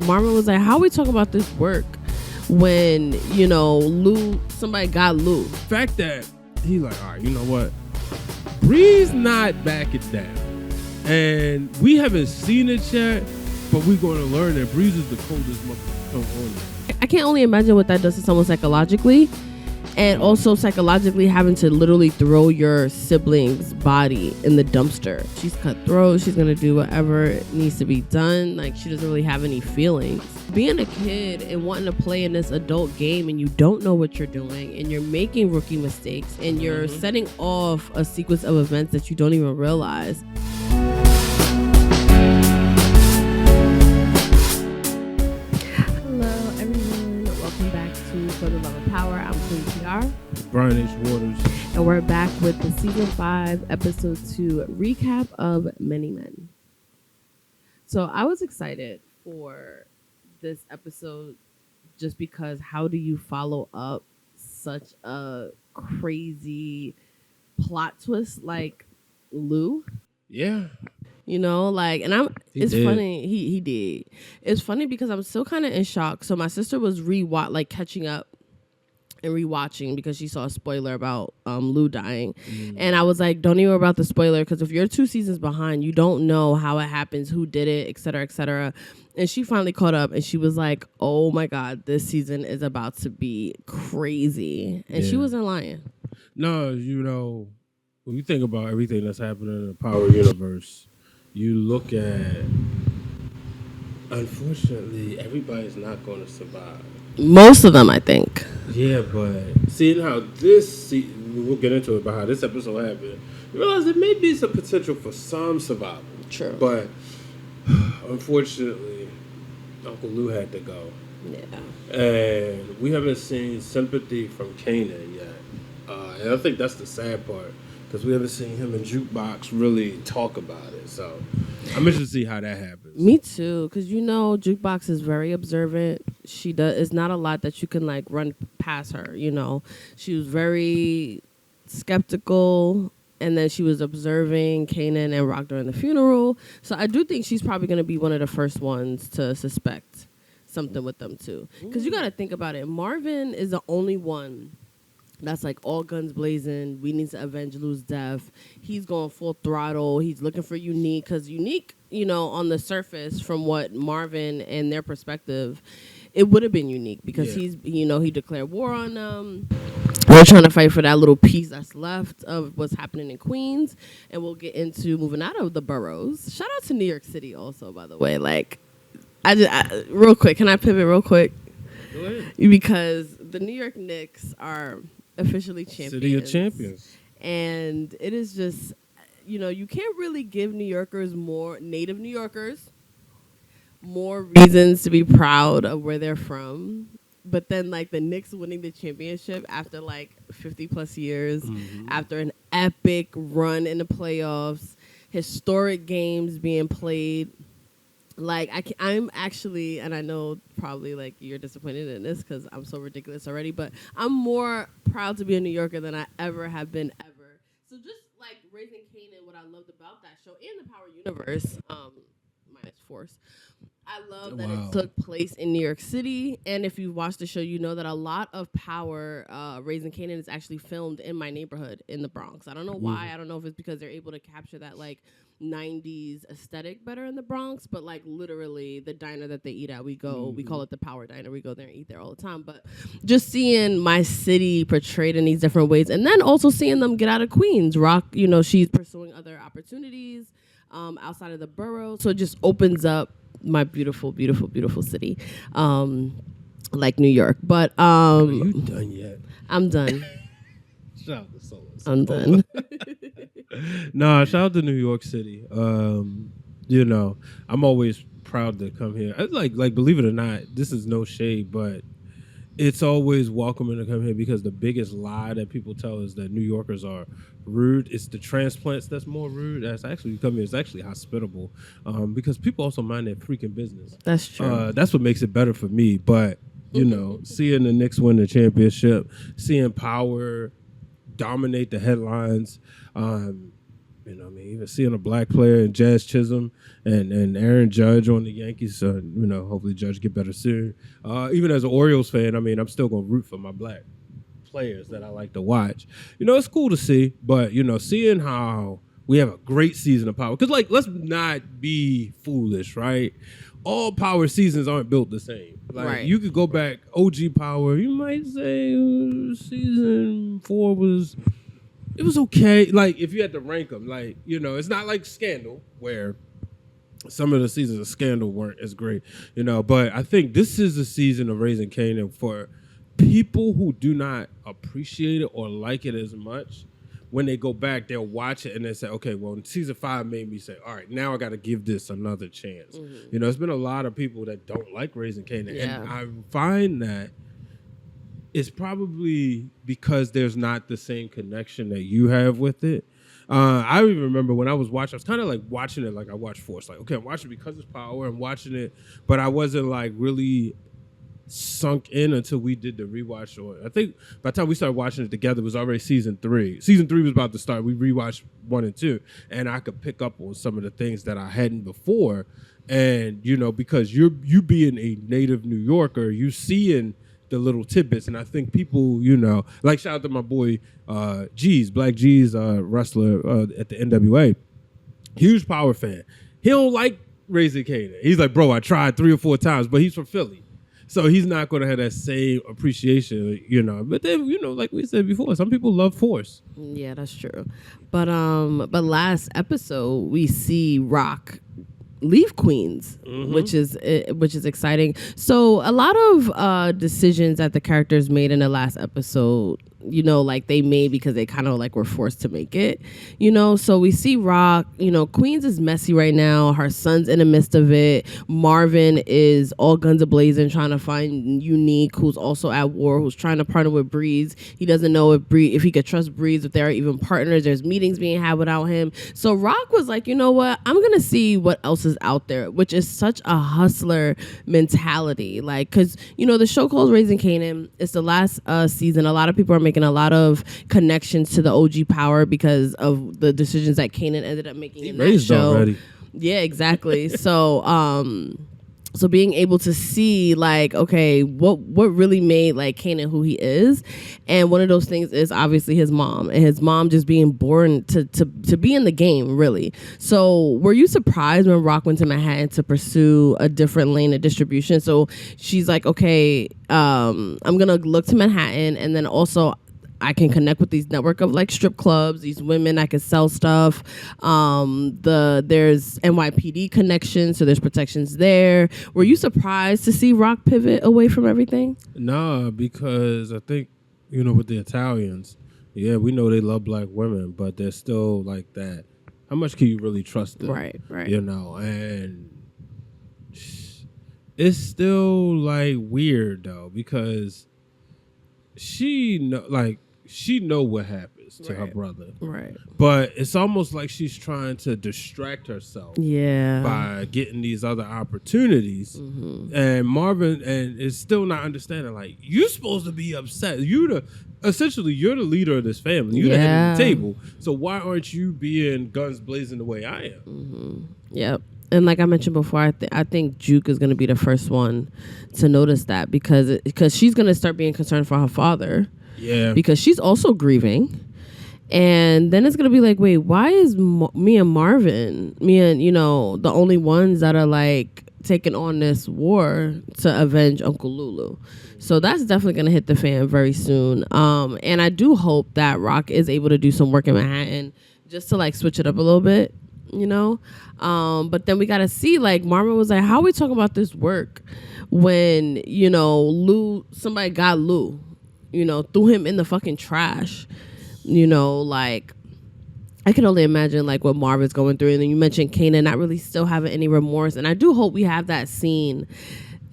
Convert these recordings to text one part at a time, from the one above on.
Marvin was like, how are we talking about this work when, somebody got Lou? The fact that he like, all right, you know what? Breeze not backing down. And we haven't seen it yet, but we're going to learn that Breeze is the coldest motherfucker on there. I can't only imagine what that does to someone psychologically. And also psychologically having to literally throw your sibling's body in the dumpster. She's cutthroat. She's going to do whatever needs to be done. Like, she doesn't really have any feelings. Being a kid and wanting to play in this adult game and you don't know what you're doing and you're making rookie mistakes and you're setting off a sequence of events that you don't even realize. Hello, everyone. Welcome back to For the Love of Power. I'm Queen PR. Brian H. Waters. And we're back with the Season 5, Episode 2 recap of Many Men. So I was excited for this episode just because how do you follow up such a crazy plot twist like Lou? Yeah. It's funny. He did. It's funny because I'm still kind of in shock. So my sister was catching up and rewatching because she saw a spoiler about Lou dying. And I was like, don't even worry about the spoiler because if you're 2 seasons behind, you don't know how it happens, who did it, et cetera, et cetera. And she finally caught up and she was like, oh my God, this season is about to be crazy. And she wasn't lying. No, when you think about everything that's happening in the Power universe, you look at, unfortunately, everybody's not going to survive. Most of them, I think. Yeah, but seeing how we'll get into it, about how this episode happened, you realize there may be some potential for some survival. True. But unfortunately, Uncle Lou had to go. Yeah. And we haven't seen sympathy from Kanan yet. And I think that's the sad part, because we haven't seen him and Jukebox really talk about it. So I'm interested to see how that happens. Me too, because Jukebox is very observant. It's not a lot that you can run past her. She was very skeptical, and then she was observing Kanan and Rock during the funeral. So I do think she's probably going to be one of the first ones to suspect something with them too, because you got to think about it. Marvin is the only one that's all guns blazing. We need to avenge Lou's death. He's going full throttle. He's looking for Unique because Unique, on the surface, from what Marvin and their perspective, it would have been Unique because he declared war on them. We're trying to fight for that little piece that's left of what's happening in Queens, and we'll get into moving out of the boroughs. Shout out to New York City also, by the way. Real quick, can I pivot real quick? Go ahead. Because the New York Knicks are officially champions. City of champions. And it is just, you can't really give native New Yorkers, more reasons to be proud of where they're from. But then, the Knicks winning the championship after, 50 plus years, after an epic run in the playoffs, historic games being played. I'm actually, and I know probably you're disappointed in this because I'm so ridiculous already, but I'm more proud to be a New Yorker than I ever have been ever. So just Raising Kanan, what I loved about that show and the Power universe, minus Force, I love that it took place in New York City. And if you watch the show, you know that a lot of Power, Raising Kanan, is actually filmed in my neighborhood in the Bronx. I don't know why. I don't know if it's because they're able to capture that 90s aesthetic better in the Bronx, but literally the diner that they eat at, we call it the Power Diner. We go there and eat there all the time. But just seeing my city portrayed in these different ways, and then also seeing them get out of Queens. Rock, she's pursuing other opportunities outside of the borough, so it just opens up my beautiful, beautiful, beautiful city, like New York. But are you done yet? I'm done. Shout out to Solo. I'm done. Nah, shout out to New York City. I'm always proud to come here. Believe it or not, this is no shade, but it's always welcoming to come here because the biggest lie that people tell is that New Yorkers are rude. It's the transplants that's more rude. That's actually come here. It's actually hospitable because people also mind their freaking business. That's true. That's what makes it better for me. But seeing the Knicks win the championship, seeing Power dominate the headlines, You know, what I mean, even seeing a black player in Jazz Chisholm and Aaron Judge on the Yankees, hopefully Judge get better soon. Even as an Orioles fan, I mean, I'm still gonna root for my black players that I like to watch. You know, it's cool to see, but seeing how we have a great season of Power, because like, let's not be foolish, right? All Power seasons aren't built the same. Like, Right. you could go back OG Power, you might say season 4 was. It was okay. Like, if you had to rank them, like, it's not like Scandal, where some of the seasons of Scandal weren't as great, But I think this is the season of Raising Kanan for people who do not appreciate it or like it as much. When they go back, they'll watch it and they say, okay, well, season 5 made me say, all right, now I got to give this another chance. Mm-hmm. There's been a lot of people that don't like Raising Kanan. Yeah. And I find that it's probably because there's not the same connection that you have with it. I even remember when I was watching, I was kind of like watching it like I watched Force. Like, okay, I'm watching it because it's Power. I'm watching it, but I wasn't like really sunk in until we did the rewatch. Or I think by the time we started watching it together, it was already season 3. Season 3 was about to start. We rewatched 1 and 2, and I could pick up on some of the things that I hadn't before. And because you being a native New Yorker, you seeing the little tidbits, and I think people, like, shout out to my boy G's, Black G's, wrestler at the NWA, huge Power fan. He don't like Raising Kanan. He's like, bro, I tried 3 or 4 times, but he's from Philly, so he's not going to have that same appreciation, But then, like we said before, some people love Force. Yeah, that's true. But last episode we see Rock leave Queens, which is exciting. So a lot of decisions that the characters made in the last episode, like they made because they kind of like were forced to make it, so we see Rock, Queens is messy right now. Her son's in the midst of it. Marvin is all guns a-blazing trying to find Unique, who's also at war, who's trying to partner with Breeze. He doesn't know if he could trust Breeze, if they're even partners. There's meetings being had without him. So Rock was like, you know what, I'm gonna see what else is out there, which is such a hustler mentality. Like, because the show called Raising Kanan. It's the last season. A lot of people are making a lot of connections to the OG Power because of the decisions that Kanan ended up making in that show. Already. Yeah, exactly. So being able to see, like, okay, what really made like Kanan who he is, and one of those things is obviously his mom, and his mom just being born to be in the game, really. So were you surprised when Rock went to Manhattan to pursue a different lane of distribution? So she's like, okay, I'm gonna look to Manhattan, and then also I can connect with these network of like strip clubs, these women. I can sell stuff. There's NYPD connections, so there's protections there. Were you surprised to see Rock pivot away from everything? Nah, because I think with the Italians, yeah, we know they love black women, but they're still like that. How much can you really trust them? Right. And it's still like weird though, because she know what happens to her brother. Right. But it's almost like she's trying to distract herself. Yeah. By getting these other opportunities. Mm-hmm. And Marvin is still not understanding, like, you're supposed to be upset. You're the leader of this family. You're the head of the table. So why aren't you being guns blazing the way I am? Mm-hmm. Yep. And like I mentioned before, I think Juke is going to be the first one to notice that because she's going to start being concerned for her father. Yeah. Because she's also grieving. And then it's going to be like, wait, why is me and Marvin, the only ones that are like taking on this war to avenge Uncle Lulu? So that's definitely going to hit the fan very soon. And I do hope that Rock is able to do some work in Manhattan just to like switch it up a little bit, But then we got to see, like, Marvin was like, how are we talking about this work when, somebody got Lou? Threw him in the fucking trash, like, I can only imagine like what Marvin's going through. And then you mentioned Kanan not really still having any remorse. And I do hope we have that scene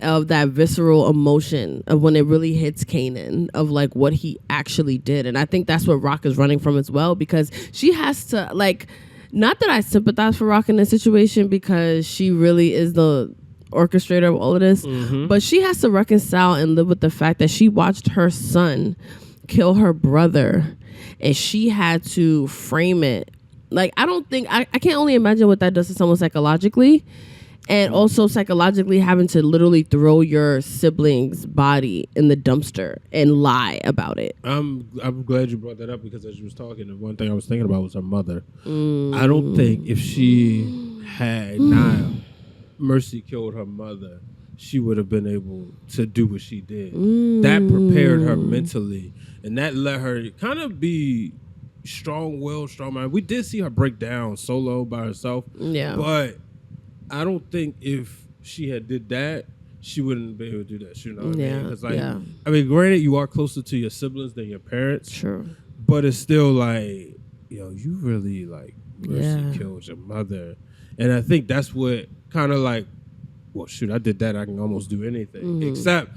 of that visceral emotion of when it really hits Kanan of like what he actually did. And I think that's what Rock is running from as well, because she has to, like, not that I sympathize for Rock in this situation because she really is the orchestrator of all of this, but she has to reconcile and live with the fact that she watched her son kill her brother, and she had to frame it Like, I don't think I can't only imagine what that does to someone psychologically. And also psychologically having to literally throw your sibling's body in the dumpster and lie about it. I'm glad you brought that up, because as you was talking, the one thing I was thinking about was her mother. I don't think if she had not mercy killed her mother, she would have been able to do what she did. That prepared her mentally, and that let her kind of be strong-willed, strong-minded. We did see her break down solo by herself, but I don't think if she had did that, she wouldn't be able to do that. You know what I mean? 'Cause I mean, granted, you are closer to your siblings than your parents. Sure. But it's still like, yo, you really like mercy killed your mother. And I think that's what kind of like, well, shoot, I did that. I can almost do anything except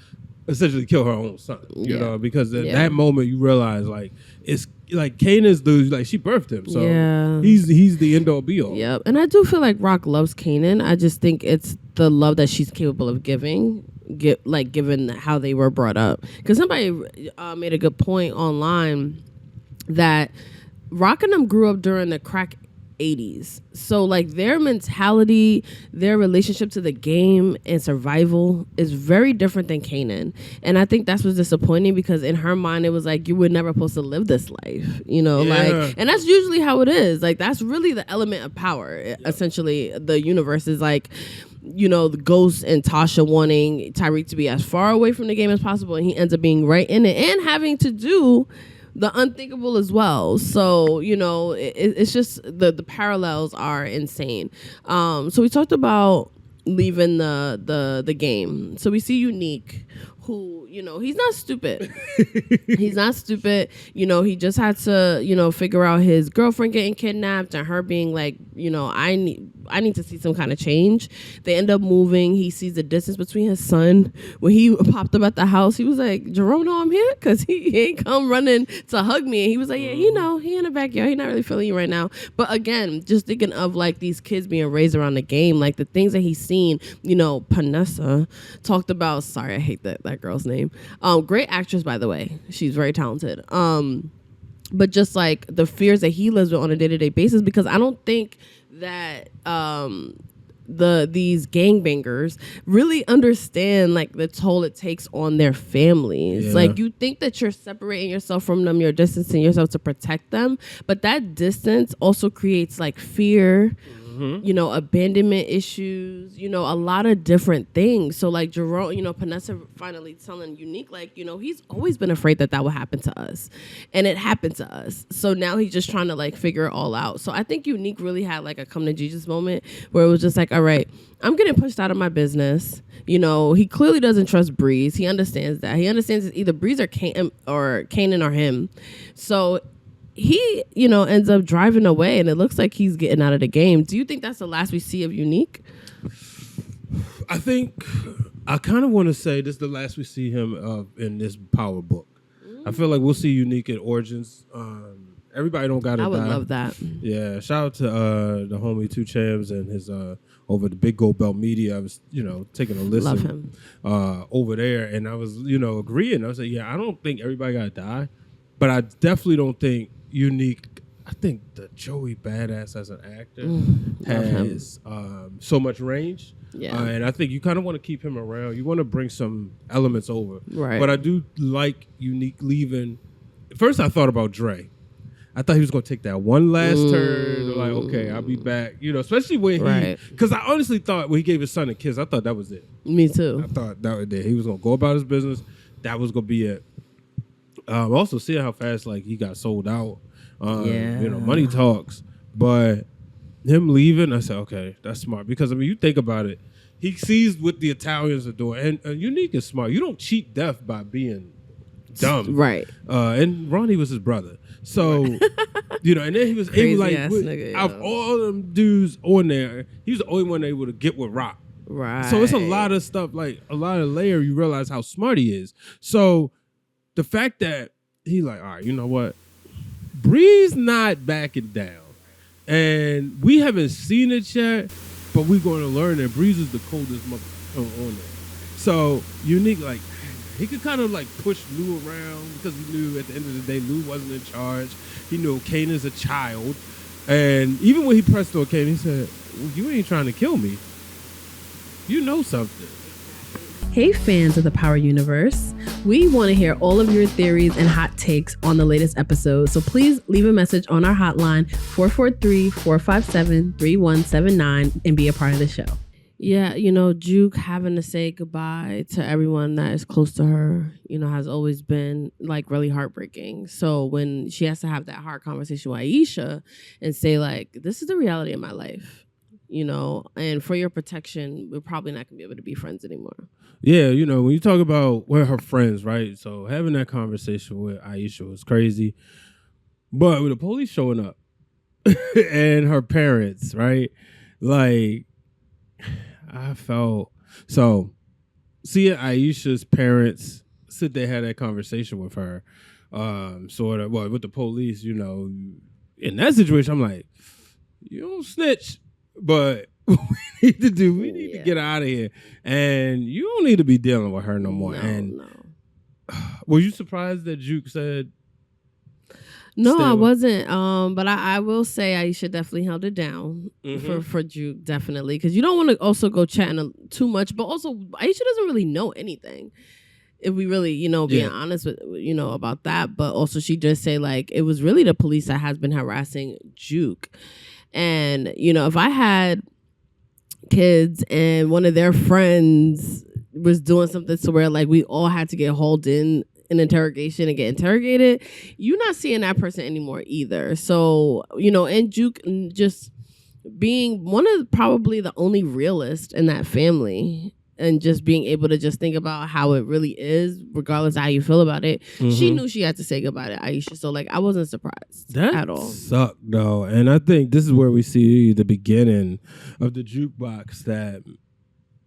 essentially kill her own son. You know, because at that moment you realize like it's like Kanan's the like she birthed him, so he's the end all be all. Yep, and I do feel like Rock loves Kanan. I just think it's the love that she's capable of giving, given how they were brought up. Because somebody made a good point online that Rock and them grew up during the crack 80s. So like their mentality, their relationship to the game and survival is very different than Kanan. And I think that's what's disappointing, because in her mind it was like you were never supposed to live this life, you know, like, and that's usually how it is. Like that's really the element of power. Essentially the universe is like, you know, the Ghost and Tasha wanting Tyreek to be as far away from the game as possible, and he ends up being right in it and having to do the unthinkable as well. So, you know, it's just the parallels are insane. So we talked about leaving the game. So we see Unique, who, you know, he's not stupid. He's not stupid. You know, he just had to, you know, figure out his girlfriend getting kidnapped and her being like, you know, I need to see some kind of change. They end up moving. He sees the distance between his son. When he popped up at the house, he was like, Jerome know I'm here? Because he ain't come running to hug me. And he was like, yeah, he know. He in the backyard. He not really feeling you right now. But again, just thinking of like these kids being raised around the game, like the things that he's seen, you know, Panessa talked about, sorry, I hate that girl's name. Great actress, by the way. She's very talented. But just like the fears that he lives with on a day-to-day basis, because I don't think that these gangbangers really understand like the toll it takes on their families. Like you think that you're separating yourself from them, you're distancing yourself to protect them, but that distance also creates like fear, you know, abandonment issues, you know, a lot of different things. So like Jerome, you know, Panessa finally telling Unique, like, you know, he's always been afraid that would happen to us, and it happened to us. So now he's just trying to like figure it all out. So I think Unique really had like a come to Jesus moment where it was just like, all right, I'm getting pushed out of my business. You know, he clearly doesn't trust Breeze. He understands that. He understands it's either Breeze or Kanan or him. So he, you know, ends up driving away, and it looks like he's getting out of the game. Do you think that's the last we see of Unique? I think I kind of want to say this is the last we see him in this Power book. I feel like we'll see Unique in Origins. Everybody don't gotta die. I would love that. Yeah, shout out to the homie 2 Chams and his over the Big Gold Belt Media. I was, you know, taking a listen. Love him. Over there, and I was, you know, agreeing. I was like, yeah, I don't think everybody gotta die, but I definitely don't think Unique. I think the Joey Badass as an actor has so much range. Yeah. And I think you kind of want to keep him around. You want to bring some elements over. Right. But I do like Unique leaving. First, I thought about Dre. I thought he was going to take that one last turn. Like, okay, I'll be back. You know, especially when he... Because I honestly thought when he gave his son a kiss, I thought that was it. Me too. I thought that was it. He was going to go about his business. That was going to be it. Also, seeing how fast like he got sold out. You know, money talks. But him leaving, I said, okay, that's smart. Because, I mean, you think about it. He sees what the Italians are doing. And Unique is smart. You don't cheat death by being dumb. Right. And Ronnie was his brother. So, you know, and then he was able, like, nigga, out of all them dudes on there, he was the only one able to get with Rock. Right. So it's a lot of stuff, like, a lot of layer, you realize how smart he is. So the fact that he like, all right, you know what? Breeze not backing down. And we haven't seen it yet, but we're going to learn that Breeze is the coldest mother on there. So Unique, like, he could kind of like push Lou around because he knew at the end of the day Lou wasn't in charge. He knew Kanan's a child. And even when he pressed on Kanan, he said, well, you ain't trying to kill me. You know something. Hey fans of the Power Universe, we want to hear all of your theories and hot takes on the latest episode, so please leave a message on our hotline 443-457-3179 and be a part of the show. Yeah, Juke having to say goodbye to everyone that is close to her, has always been like really heartbreaking. So when she has to have that hard conversation with Aisha and say like, this is the reality of my life, and for your protection, we're probably not gonna be able to be friends anymore. Yeah, when you talk about her friends, right? So having that conversation with Aisha was crazy. But with the police showing up and her parents, right? Like, I felt so seeing Aisha's parents sit there, had that conversation with her, sort of, with the police, in that situation, I'm like, you don't snitch, but we need to get out of here, and you don't need to be dealing with her no more. No. Were you surprised that Juke said? No, I wasn't. But I will say Aisha definitely held it down for Juke, definitely, because you don't want to also go chatting too much. But also, Aisha doesn't really know anything. If we really, being honest with, about that. But also, she just say like it was really the police that has been harassing Juke, and if I had kids and one of their friends was doing something to where like we all had to get hauled in an interrogation and get interrogated, you're not seeing that person anymore either. So and Juke just being one of probably the only realist in that family and just being able to just think about how it really is regardless of how you feel about it, she knew she had to say goodbye to Aisha. So like I wasn't surprised at all. Sucked though. And I think this is where we see the beginning of the jukebox that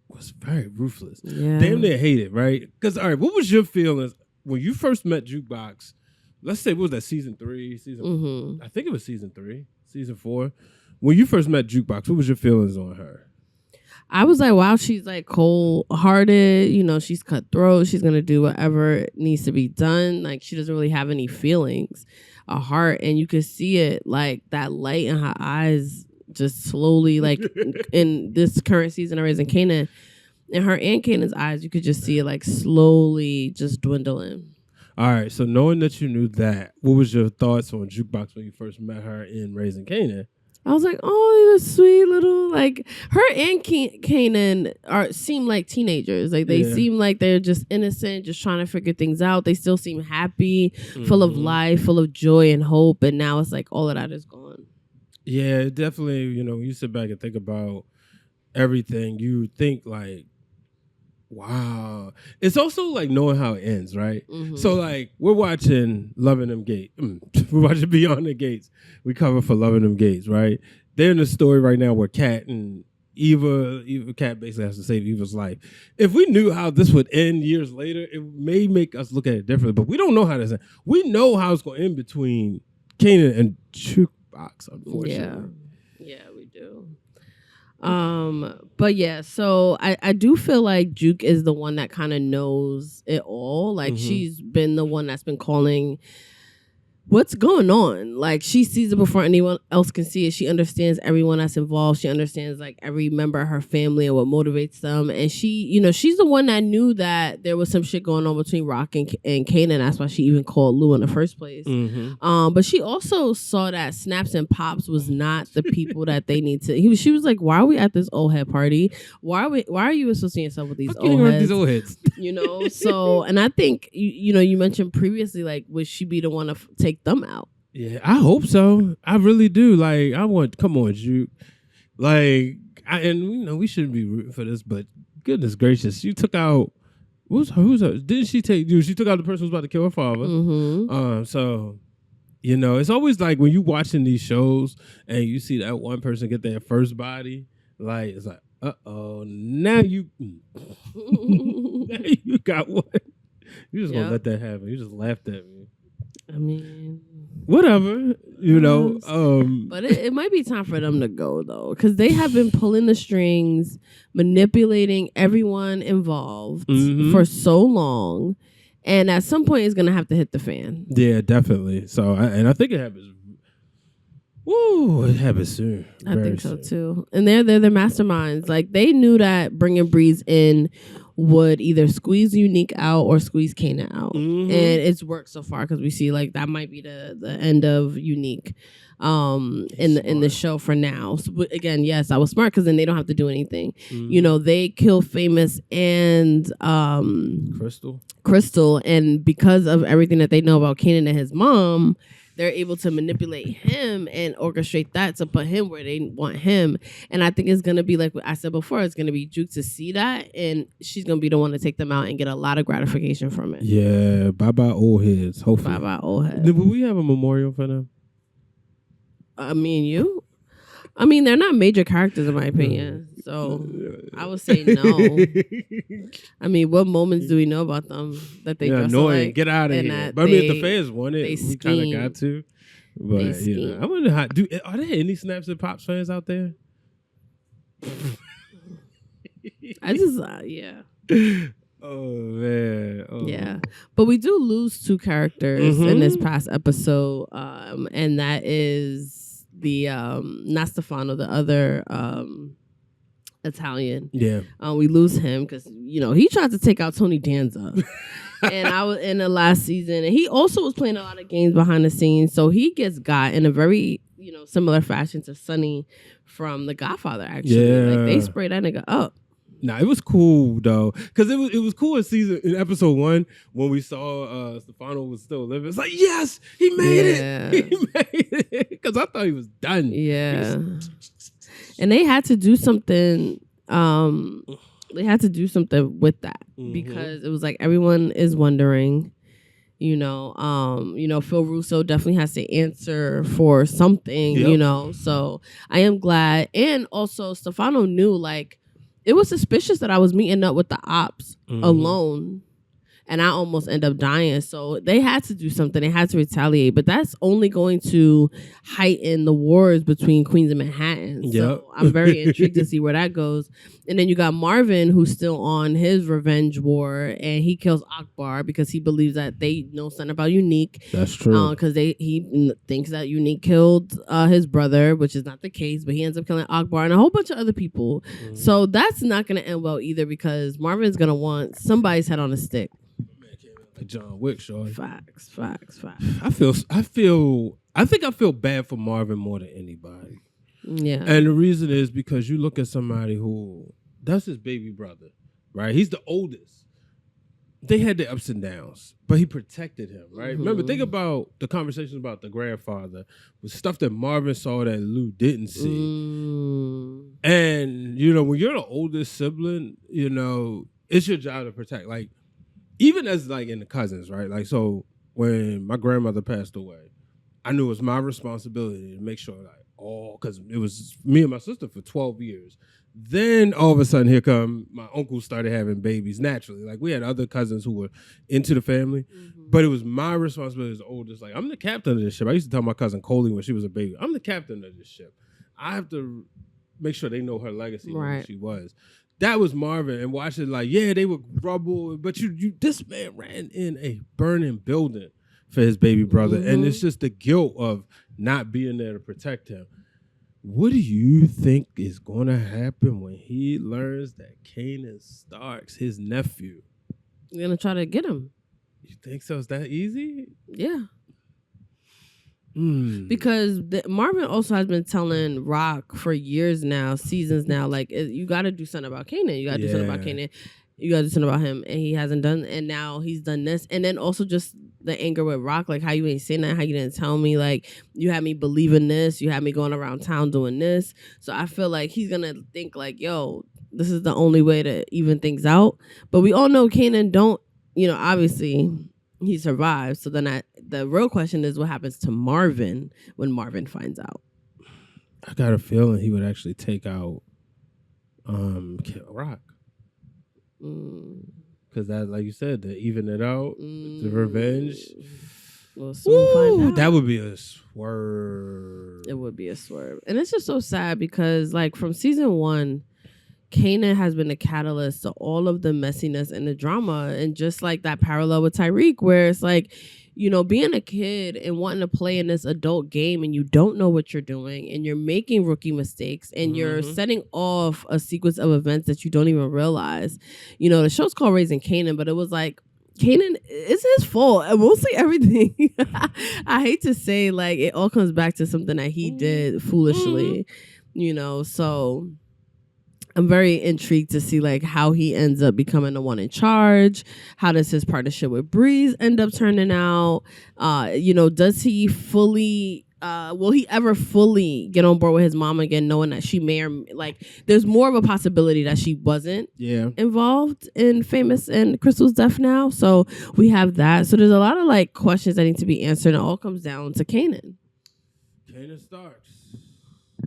was very ruthless. Damn near hated, right? Because all right, what was your feelings when you first met Jukebox? Let's say, what was that, season 3? I think it was season 3, season 4. When you first met Jukebox, what was your feelings on her? I was like, wow, she's like cold-hearted. She's cutthroat. She's going to do whatever needs to be done. Like, she doesn't really have any feelings, a heart. And you could see it, like, that light in her eyes just slowly, like, in this current season of Raising Kanan, in her and Kanan's eyes, you could just see it, like, slowly just dwindling. All right, so knowing that you knew that, what was your thoughts on Jukebox when you first met her in Raising Kanan? I was like, oh, the sweet little, like, her and Kanan seem like teenagers. Like, they seem like they're just innocent, just trying to figure things out. They still seem happy, full of life, full of joy and hope. And now it's like all of that is gone. Yeah, definitely, when you sit back and think about everything, you think like, wow. It's also like knowing how it ends, right? So like we're watching Loving Them Gates. We're watching Beyond the Gates. We cover for Loving Them Gates, right? They're in the story right now where Kat and Kat basically has to save Eva's life. If we knew how this would end years later, it may make us look at it differently. But we don't know how this ends. We know how it's going to end between Kanan and Jukebox, unfortunately. Yeah, we do. But yeah, so I do feel like Juke is the one that kind of knows it all. Like she's been the one that's been calling what's going on. Like she sees it before anyone else can see it. She understands everyone that's involved. She understands like every member of her family and what motivates them. And she, she's the one that knew that there was some shit going on between Rock and Kanan. That's why she even called Lou in the first place. But she also saw that Snaps and Pops was not the people that they need to. She was like, why are we at this old head party? Why are you associating yourself with these old heads? These old heads. So, and I think, you mentioned previously, like, would she be the one to take them out? Yeah, I hope so. I really do. Like, come on, Juke. Like, we shouldn't be rooting for this, but goodness gracious, you took out, who's her? Didn't she take, she took out the person who was about to kill her father. So, it's always like when you watching these shows and you see that one person get their first body, like, it's like, uh-oh, now you got one. You just gonna let that happen. You just laughed at me. I mean, whatever, But it might be time for them to go, though, because they have been pulling the strings, manipulating everyone involved for so long. And at some point, it's going to have to hit the fan. Yeah, definitely. So, I think it happens. Woo, it happens soon. I Very think so soon. too. And they're the masterminds. Like they knew that bringing Breeze in would either squeeze Unique out or squeeze Kanan out, Mhm. and it's worked so far because we see like that might be the end of Unique, in the show for now. So, but again, yes, I was smart because then they don't have to do anything. You know, they kill Famous and Crystal, and because of everything that they know about Kanan and his mom, they're able to manipulate him and orchestrate that to put him where they want him. And I think it's going to be like what I said before, it's going to be Juke to see that, and she's going to be the one to take them out and get a lot of gratification from it. Yeah, bye-bye old heads, hopefully. Bye-bye old heads. Will we have a memorial for them? Me and you? I mean, they're not major characters in my opinion, so I would say no. I mean, what moments do we know about them that they dress annoying? alike? Get out of here. But I mean, if the fans want it, we kind of got to. But you know, I wonder how. Are there any Snaps and Pops fans out there? I just yeah. Oh man. Oh. Yeah. But we do lose two characters in this past episode, and that is the not Stefano, the other Italian. Yeah. We lose him because he tried to take out Tony Danza. And I was in the last season, and he also was playing a lot of games behind the scenes, so he gets got in a very similar fashion to Sonny from The Godfather. Actually, like they sprayed that nigga up. Nah, it was cool though, because it was cool in episode 1 when we saw Stefano was still living. It's like, yes, he made it. He made it, because I thought he was done. Yeah, and they had to do something. They had to do something with that because it was like everyone is wondering. Phil Russo definitely has to answer for something. Yep. So I am glad, and also Stefano knew like. It was suspicious that I was meeting up with the ops alone, and I almost end up dying. So they had to do something. They had to retaliate. But that's only going to heighten the wars between Queens and Manhattan. Yep. So I'm very intrigued to see where that goes. And then you got Marvin, who's still on his revenge war, and he kills Akbar because he believes that they know something about Unique. That's true. Because he thinks that Unique killed his brother, which is not the case, but he ends up killing Akbar and a whole bunch of other people. So that's not going to end well either because Marvin's going to want somebody's head on a stick. Like John Wick, shorty. Facts. I think I feel bad for Marvin more than anybody. Yeah. And the reason is because you look at somebody who that's his baby brother, right? He's the oldest. They had their ups and downs, but he protected him, right? Remember, think about the conversations about the grandfather with stuff that Marvin saw that Lou didn't see. And, when you're the oldest sibling, it's your job to protect. Like, even as like in the cousins, right? Like, so when my grandmother passed away, I knew it was my responsibility to make sure because it was me and my sister for 12 years. Then all of a sudden, here come my uncle started having babies naturally. Like we had other cousins who were into the family, but it was my responsibility as the oldest. Like I'm the captain of this ship. I used to tell my cousin Coley when she was a baby, I'm the captain of this ship. I have to make sure they know her legacy, right. Who she was. That was Marvin, and watching like, they were rubble, but this man ran in a burning building for his baby brother, and it's just the guilt of not being there to protect him. What do you think is going to happen when he learns that Kanan Starks, his nephew, you're gonna try to get him? You think so? Is that easy? Yeah. Because Marvin also has been telling Rock for years now, seasons now, like you got to do something about Kanan. You got to do something about Kanan. You got to do something about him, and he hasn't done. And now he's done this, and then also just the anger with Rock, like how you ain't saying that, how you didn't tell me, like you had me believing this, you had me going around town doing this. So I feel like he's gonna think like, yo, this is the only way to even things out. But we all know Kanan don't. Obviously he survived. So then the real question is what happens to Marvin when Marvin finds out. I got a feeling he would actually take out Rock. Because that, like you said, to even it out, the revenge. We'll soon find out. That would be a swerve. It would be a swerve. And it's just so sad because like from season 1, Kanan has been a catalyst to all of the messiness and the drama, and just like that parallel with Tyreek, where it's like being a kid and wanting to play in this adult game and you don't know what you're doing and you're making rookie mistakes and you're setting off a sequence of events that you don't even realize. The show's called Raising Kanan, but it was like, Kanan, it's his fault. And mostly everything. I hate to say, like, it all comes back to something that he did foolishly, so I'm very intrigued to see like how he ends up becoming the one in charge. How does his partnership with Breeze end up turning out? Does he fully will he ever fully get on board with his mom again, knowing that she may or like there's more of a possibility that she wasn't involved in Famous and Crystal's death now. So we have that. So there's a lot of like questions that need to be answered. It all comes down to Kanan. Kanan Starks.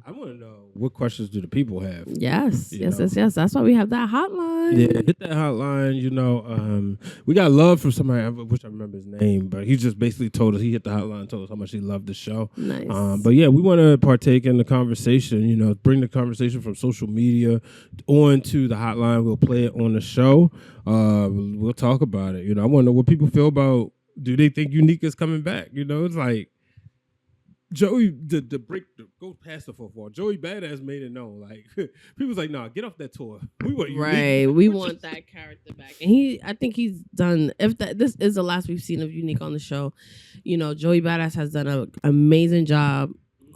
I want to know, what questions do the people have? Yes. That's why we have that hotline. Yeah, hit that hotline. We got love from somebody. I wish I remember his name, but he just basically told us, he hit the hotline, told us how much he loved the show. Nice. But yeah, we want to partake in the conversation. Bring the conversation from social media on to the hotline. We'll play it on the show. We'll talk about it. I want to know what people feel about. Do they think Unique is coming back? It's like. Joey, the break, go past the fourth wall. Joey Badass made it known. Like, people's like, nah, get off that tour. We want you. Right. We want that character back. And I think he's done, this is the last we've seen of Unique on the show. Joey Badass has done an amazing job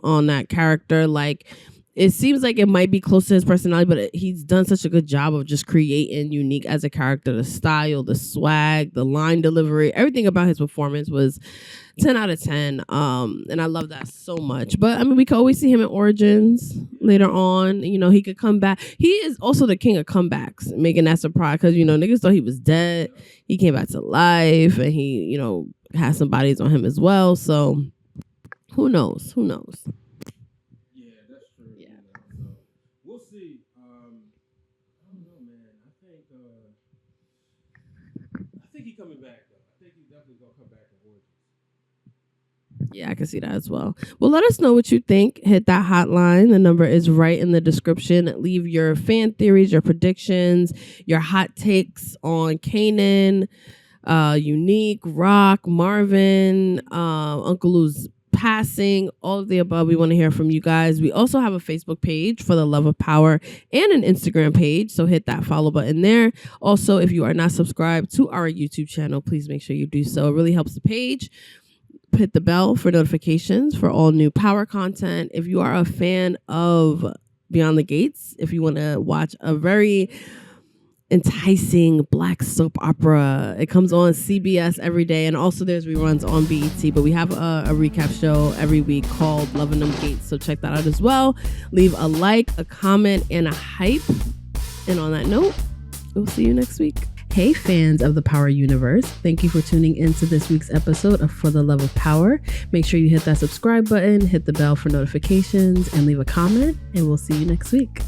on that character. Like, it seems like it might be close to his personality, but he's done such a good job of just creating Unique as a character. The style, the swag, the line delivery, everything about his performance was 10 out of 10. And I love that so much. But I mean, we could always see him in Origins later on. He could come back. He is also the king of comebacks, making that surprise because, niggas thought he was dead. He came back to life and he, has some bodies on him as well. So who knows? We'll see. I don't know, man. I think he's coming back, though. I think he's definitely going to come back in Origins. Yeah, I can see that as well. Well, let us know what you think. Hit that hotline. The number is right in the description. Leave your fan theories, your predictions, your hot takes on Kanan, Unique, Rock, Marvin, Uncle Lou's passing, all of the above. We want to hear from you guys. We also have a Facebook page, For the Love of Power, and an Instagram page, so hit that follow button there. Also, if you are not subscribed to our YouTube channel, please make sure you do so. It really helps the page. Hit the bell for notifications for all new Power content. If you are a fan of Beyond the Gates, if you want to watch a very enticing black soap opera, it comes on CBS every day, and also there's reruns on BET, but we have a recap show every week called Loving Them Gates, so check that out as well. Leave a like, a comment, and a hype. And on that note, we'll see you next week. Hey fans of the Power Universe, thank you for tuning into this week's episode of For the Love of Power. Make sure you hit that subscribe button, hit the bell for notifications, and leave a comment, and we'll see you next week.